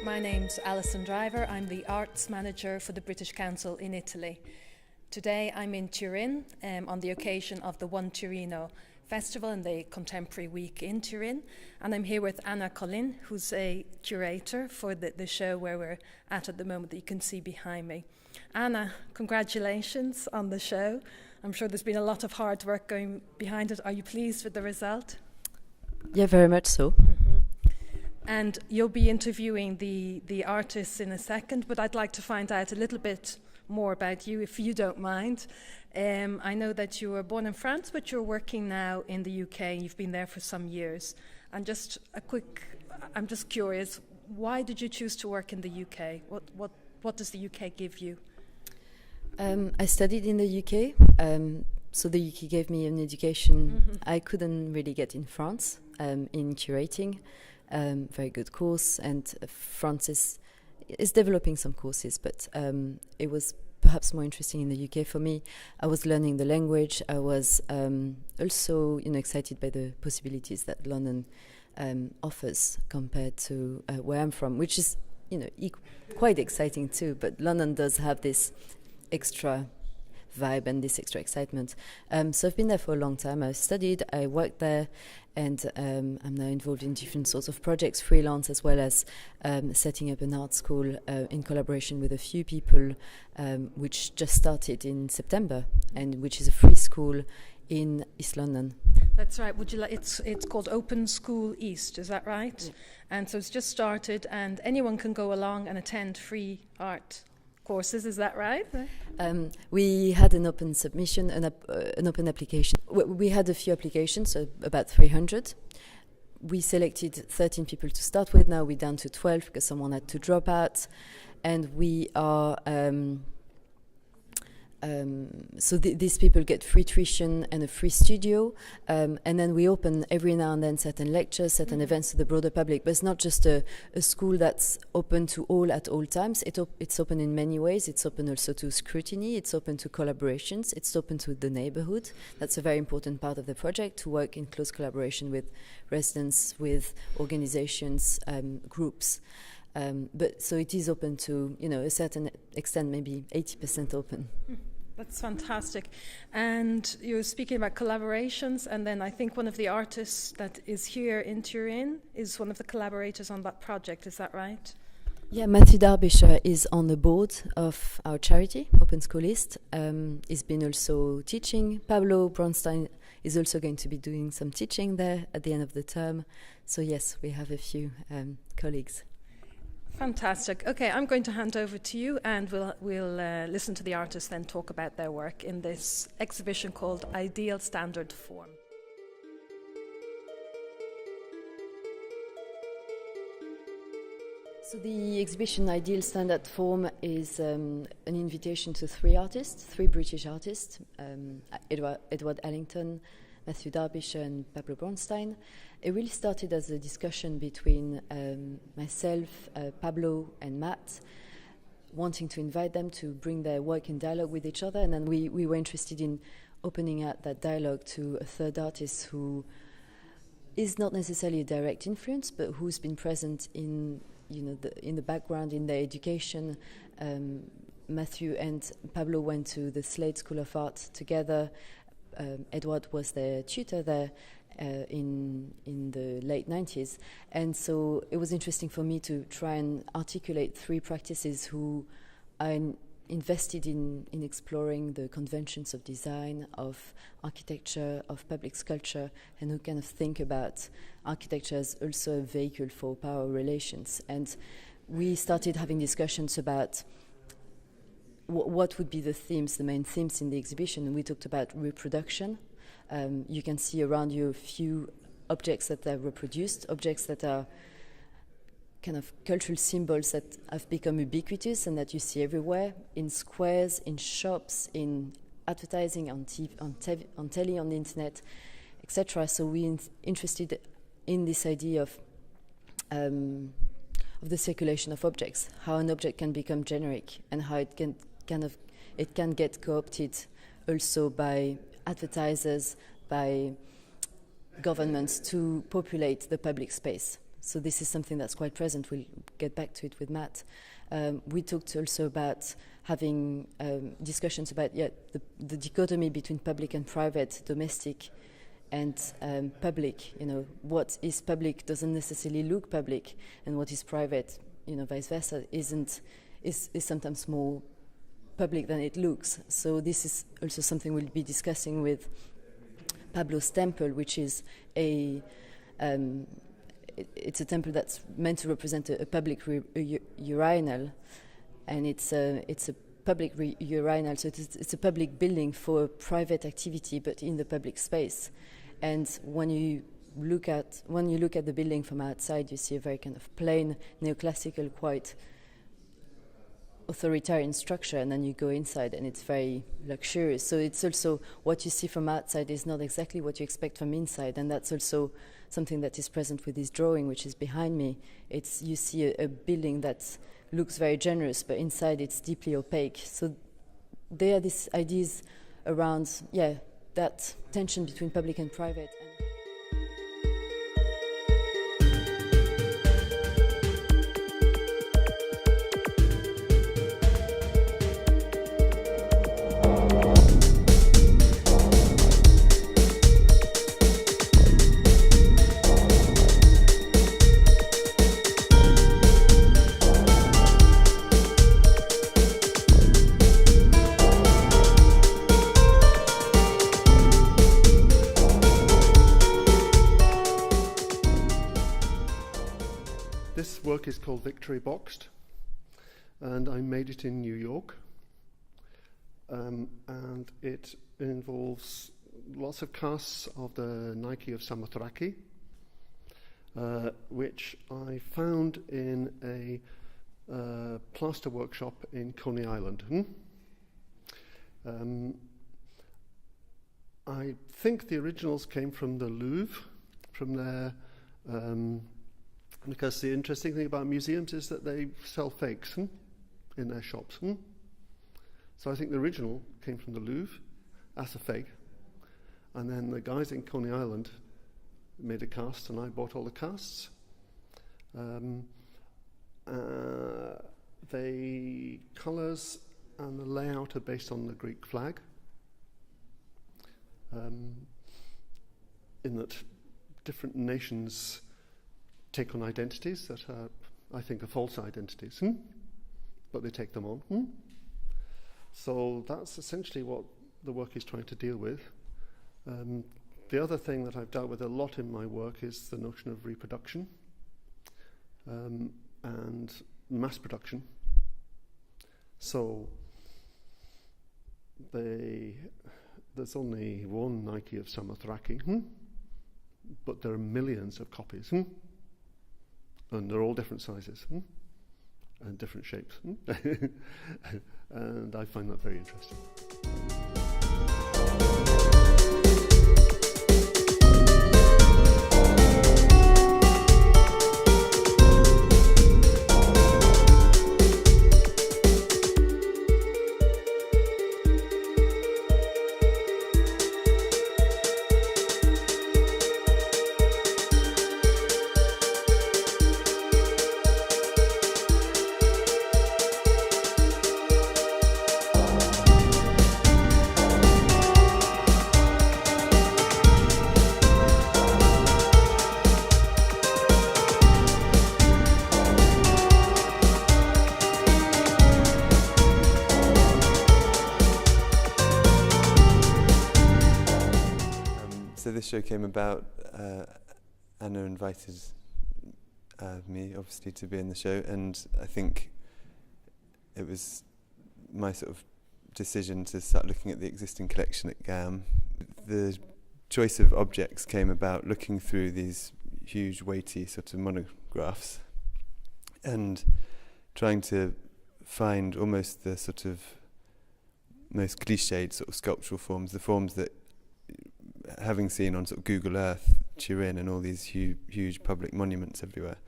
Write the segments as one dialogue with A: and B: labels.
A: My name's Alison Driver. I'm the Arts Manager for the British Council in Italy. Today I'm in Turin on the occasion of the One Torino Festival and the Contemporary Week in Turin. And I'm here with Anna Colin, who's a curator for the show where we're at the moment that you can see behind me. Anna, congratulations on the show. I'm sure there's been a lot of hard work going behind it. Are you pleased with the result?
B: Yeah, very much so.
A: And you'll be interviewing the artists in a second, but I'd like to find out a little bit more about you, if you don't mind. I know that you were born in France, but you're working now in the UK. You've been there for some years. And just I'm just curious, why did you choose to work in the UK? What does the UK give you?
B: I studied in the UK, so the UK gave me an education I couldn't really get in France, in curating. Very good course, and France is developing some courses, but it was perhaps more interesting in the UK for me. I was learning the language. I was also, excited by the possibilities that London offers compared to where I'm from, which is, quite exciting too. But London does have this extra vibe and this extra excitement. So I've been there for a long time. I studied, I worked there, and I'm now involved in different sorts of projects, freelance, as well as setting up an art school in collaboration with a few people, which just started in September, and which is a free school in East London.
A: That's right. Would you like? It's called Open School East. Is that right? Yeah. And so it's just started, and anyone can go along and attend free art courses. Is that right?
B: We had an open submission, an open application. We had a few applications, so about 300. We selected 13 people to start with. Now we're down to 12 because someone had to drop out, and we are. So these people get free tuition and a free studio, and then we open every now and then certain lectures, certain events to the broader public. But it's not just a school that's open to all at all times. It's open in many ways. It's open also to scrutiny. It's open to collaborations. It's open to the neighborhood. That's a very important part of the project, to work in close collaboration with residents, with organizations, groups. But so it is open to, a certain extent, maybe 80% open.
A: That's fantastic. And you're speaking about collaborations, and then I think one of the artists that is here in Turin is one of the collaborators on that project. Is that right?
B: Yeah, Matthew Darbyshire is on the board of our charity, Open School East. He's been also teaching. Pablo Bronstein is also going to be doing some teaching there at the end of the term. So yes, we have a few colleagues.
A: Fantastic. Okay, I'm going to hand over to you, and we'll listen to the artists then talk about their work in this exhibition called Ideal Standard Form.
B: So the exhibition Ideal Standard Form is an invitation to three British artists, Edward Allington, Matthew Darbyshire and Pablo Bronstein. It really started as a discussion between myself, Pablo and Matt, wanting to invite them to bring their work in dialogue with each other, and then we were interested in opening out that dialogue to a third artist who is not necessarily a direct influence, but who's been present in the background, in their education. Matthew and Pablo went to the Slade School of Art together. Edward was their tutor there in the late 90s, and so it was interesting for me to try and articulate three practices who are invested in exploring the conventions of design, of architecture, of public sculpture, and who kind of think about architecture as also a vehicle for power relations. And we started having discussions about what would be the main themes in the exhibition, and we talked about reproduction. You can see around you a few objects that are reproduced, objects that are kind of cultural symbols that have become ubiquitous and that you see everywhere, in squares, in shops, in advertising, on telly, on the internet, etc. So we're interested in this idea of the circulation of objects, how an object can become generic, and how it can get co-opted also by advertisers, by governments to populate the public space. So this is something that's quite present. We'll get back to it with Matt. We talked also about having discussions about the dichotomy between public and private, domestic and public. What is public doesn't necessarily look public, and what is private, vice versa, is sometimes more public than it looks. So this is also something we'll be discussing with Pablo's temple, which is it's a temple that's meant to represent a public urinal, and it's a public urinal, so it's a public building for private activity, but in the public space. And when you look at the building from outside, you see a very kind of plain, neoclassical, quite authoritarian structure, and then you go inside and it's very luxurious. So it's also what you see from outside is not exactly what you expect from inside, and that's also something that is present with this drawing, which is behind me. You see a building that looks very generous, but inside it's deeply opaque. So there are these ideas around, that tension between public and private.
C: This work is called Victory Boxed, and I made it in New York, and it involves lots of casts of the Nike of Samothraki, which I found in a plaster workshop in Coney Island. I think the originals came from the Louvre, from their because the interesting thing about museums is that they sell fakes in their shops. So I think the original came from the Louvre as a fake, and then the guys in Coney Island made a cast, and I bought all the casts. The colours and the layout are based on the Greek flag, in that different nations take on identities that are, I think, are false identities, but they take them on. So that's essentially what the work is trying to deal with. The other thing that I've dealt with a lot in my work is the notion of reproduction and mass production. So there's only one Nike of Samothraki, but there are millions of copies. And they're all different sizes and different shapes. And I find that very interesting.
D: So this show came about, Anna invited me, obviously, to be in the show, and I think it was my sort of decision to start looking at the existing collection at GAM. The choice of objects came about looking through these huge, weighty sort of monographs and trying to find almost the sort of most cliched sort of sculptural forms, the forms that, having seen on sort of Google Earth, Turin and all these huge public monuments everywhere,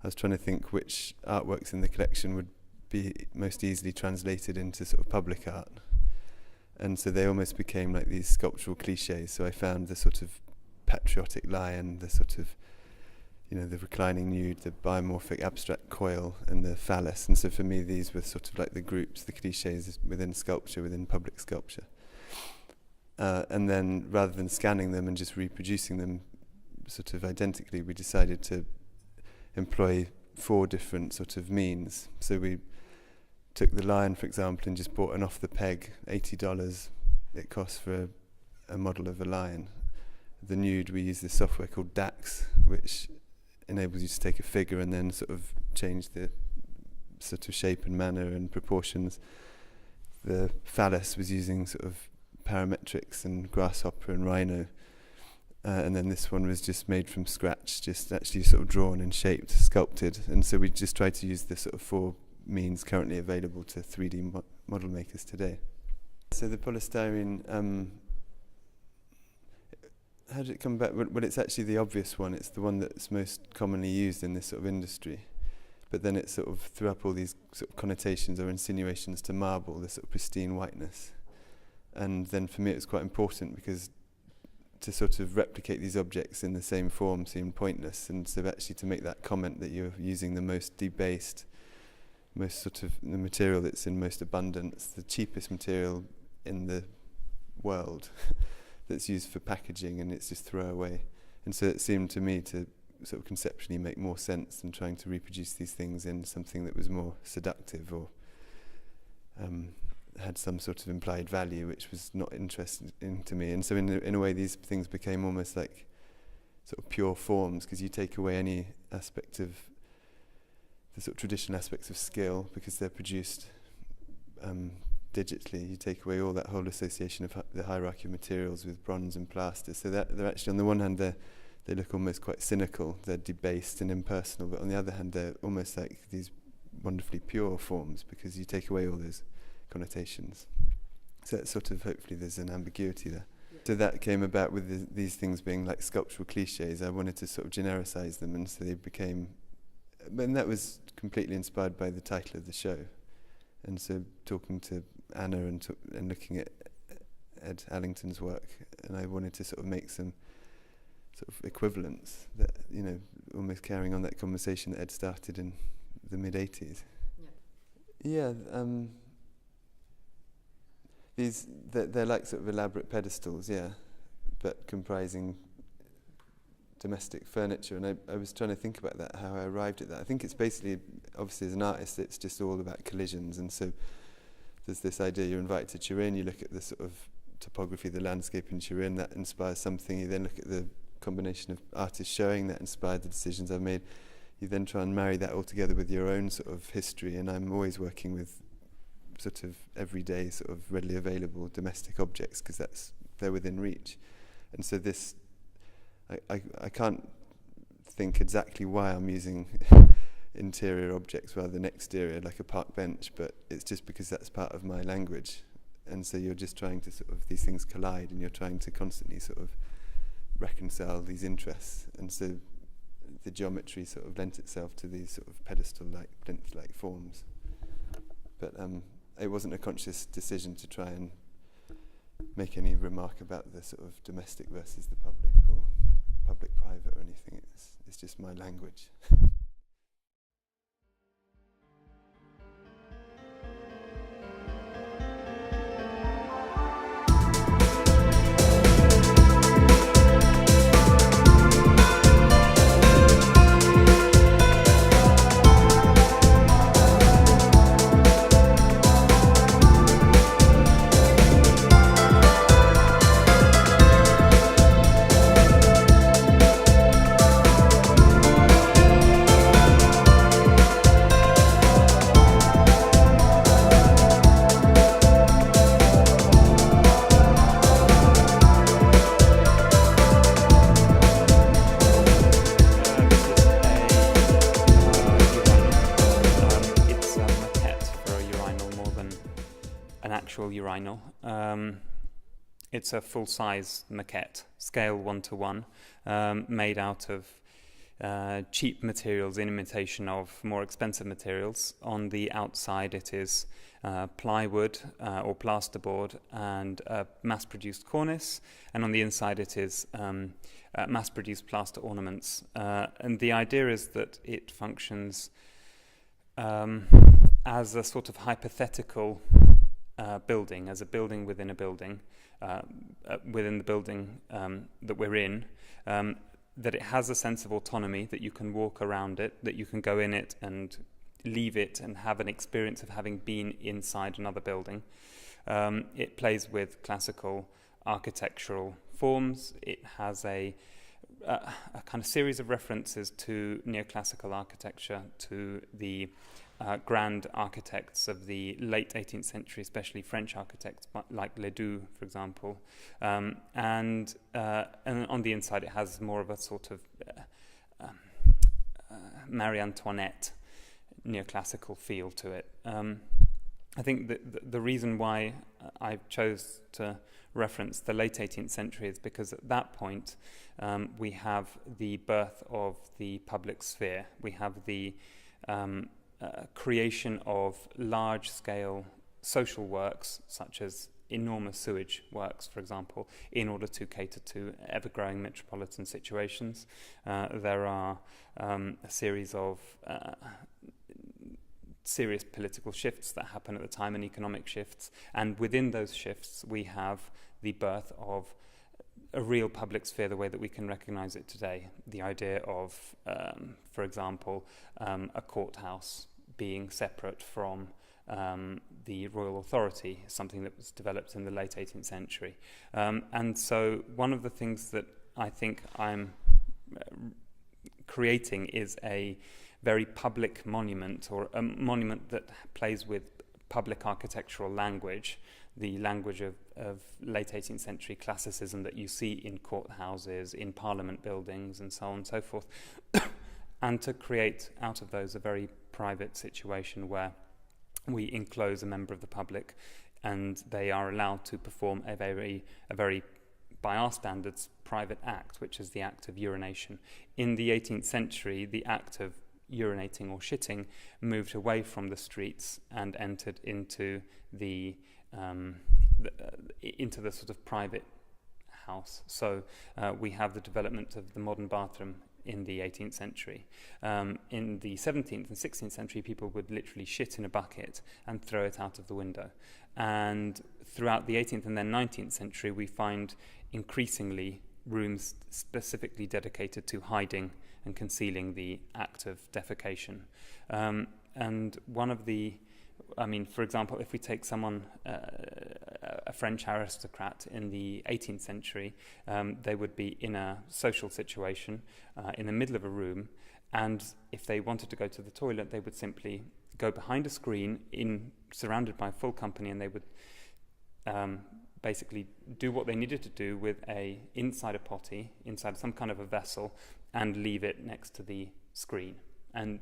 D: I was trying to think which artworks in the collection would be most easily translated into sort of public art. And so they almost became like these sculptural cliches. So I found the sort of patriotic lion, the sort of, the reclining nude, the biomorphic abstract coil, and the phallus. And so for me, these were sort of like the groups, the cliches within sculpture, within public sculpture. And then rather than scanning them and just reproducing them sort of identically, we decided to employ 4 different sort of means. So we took the lion, for example, and just bought an off-the-peg $80 it costs for a model of a lion. The nude, we use this software called DAX, which enables you to take a figure and then sort of change the sort of shape and manner and proportions. The phallus was using sort of parametrics and grasshopper and rhino. And then this one was just made from scratch, just actually sort of drawn and shaped, sculpted. And so we just tried to use the sort of 4 means currently available to 3D model makers today. So the polystyrene, how did it come back? Well, it's actually the obvious one. It's the one that's most commonly used in this sort of industry. But then it sort of threw up all these sort of connotations or insinuations to marble, the sort of pristine whiteness. And then for me it was quite important because to sort of replicate these objects in the same form seemed pointless. And so actually to make that comment that you're using the most debased, most sort of the material that's in most abundance, the cheapest material in the world that's used for packaging, and it's just throwaway. And so it seemed to me to sort of conceptually make more sense than trying to reproduce these things in something that was more seductive or had some sort of implied value, which was not interesting to me. And so in a way these things became almost like sort of pure forms, because you take away any aspect of the sort of traditional aspects of skill because they're produced digitally. You take away all that whole association of the hierarchy of materials with bronze and plaster. So that they're actually, on the one hand, they look almost quite cynical, they're debased and impersonal, but on the other hand, they're almost like these wonderfully pure forms because you take away all those connotations. So it's sort of, hopefully there's an ambiguity there. Yeah. So that came about with these things being like sculptural cliches. I wanted to sort of genericize them, and so they became, and that was completely inspired by the title of the show. And so talking to Anna and looking at Ed Allington's work, and I wanted to sort of make some sort of equivalents that, almost carrying on that conversation that Ed started in the mid-80s. Yeah. They're like sort of elaborate pedestals, yeah, but comprising domestic furniture. And I was trying to think about that, how I arrived at that. I think it's basically, obviously as an artist, it's just all about collisions. And so there's this idea, you're invited to Turin, you look at the sort of topography, the landscape in Turin, that inspires something. You then look at the combination of artists showing, that inspired the decisions I've made. You then try and marry that all together with your own sort of history. And I'm always working with sort of everyday sort of readily available domestic objects because they're within reach. And so this, I can't think exactly why I'm using interior objects rather than exterior, like a park bench, but it's just because that's part of my language. And so you're just trying to sort of, these things collide, and you're trying to constantly sort of reconcile these interests. And so the geometry sort of lent itself to these sort of pedestal-like, plinth-like forms. But it wasn't a conscious decision to try and make any remark about the sort of domestic versus the public or public-private or anything. It's just my language.
E: Urinal. It's a full-size maquette, scale 1:1, made out of cheap materials in imitation of more expensive materials. On the outside it is plywood or plasterboard and a mass-produced cornice, and on the inside it is mass-produced plaster ornaments. And the idea is that it functions as a sort of hypothetical building, as a building within a building, within the building that we're in, that it has a sense of autonomy, that you can walk around it, that you can go in it and leave it and have an experience of having been inside another building. It plays with classical architectural forms. It has a kind of series of references to neoclassical architecture, to the grand architects of the late 18th century, especially French architects like Ledoux, for example. And on the inside it has more of a sort of Marie Antoinette neoclassical feel to it. I think that the reason why I chose to reference the late 18th century is because at that point we have the birth of the public sphere. We have the creation of large-scale social works, such as enormous sewage works, for example, in order to cater to ever-growing metropolitan situations. There are a series of serious political shifts that happen at the time, and economic shifts, and within those shifts we have the birth of a real public sphere the way that we can recognize it today. The idea of, for example, a courthouse being separate from the royal authority, something that was developed in the late 18th century. And so one of the things that I think I'm creating is a very public monument, or a monument that plays with public architectural language, the language of late 18th century classicism that you see in courthouses, in parliament buildings, and so on and so forth, and to create out of those a very private situation where we enclose a member of the public and they are allowed to perform a very, by our standards, private act, which is the act of urination. In the 18th century, the act of urinating or shitting moved away from the streets and entered into the sort of private house. So we have the development of the modern bathroom in the 18th century. In the 17th and 16th century, people would literally shit in a bucket and throw it out of the window. And throughout the 18th and then 19th century, we find increasingly rooms specifically dedicated to hiding and concealing the act of defecation. And one of the, for example, if we take someone, a French aristocrat in the 18th century, they would be in a social situation in the middle of a room, and if they wanted to go to the toilet, they would simply go behind a screen surrounded by full company, and they would basically do what they needed to do with inside a potty, inside some kind of a vessel, and leave it next to the screen. And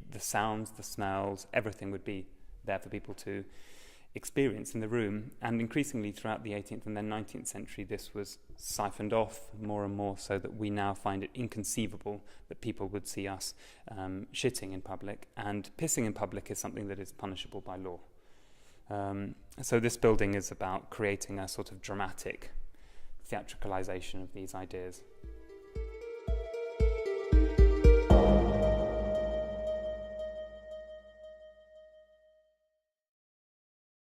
E: the sounds, the smells, everything would be there for people to experience in the room. And increasingly throughout the 18th and then 19th century, this was siphoned off more and more, so that we now find it inconceivable that people would see us shitting in public, and pissing in public is something that is punishable by law. So this building is about creating a sort of dramatic theatricalization of these ideas.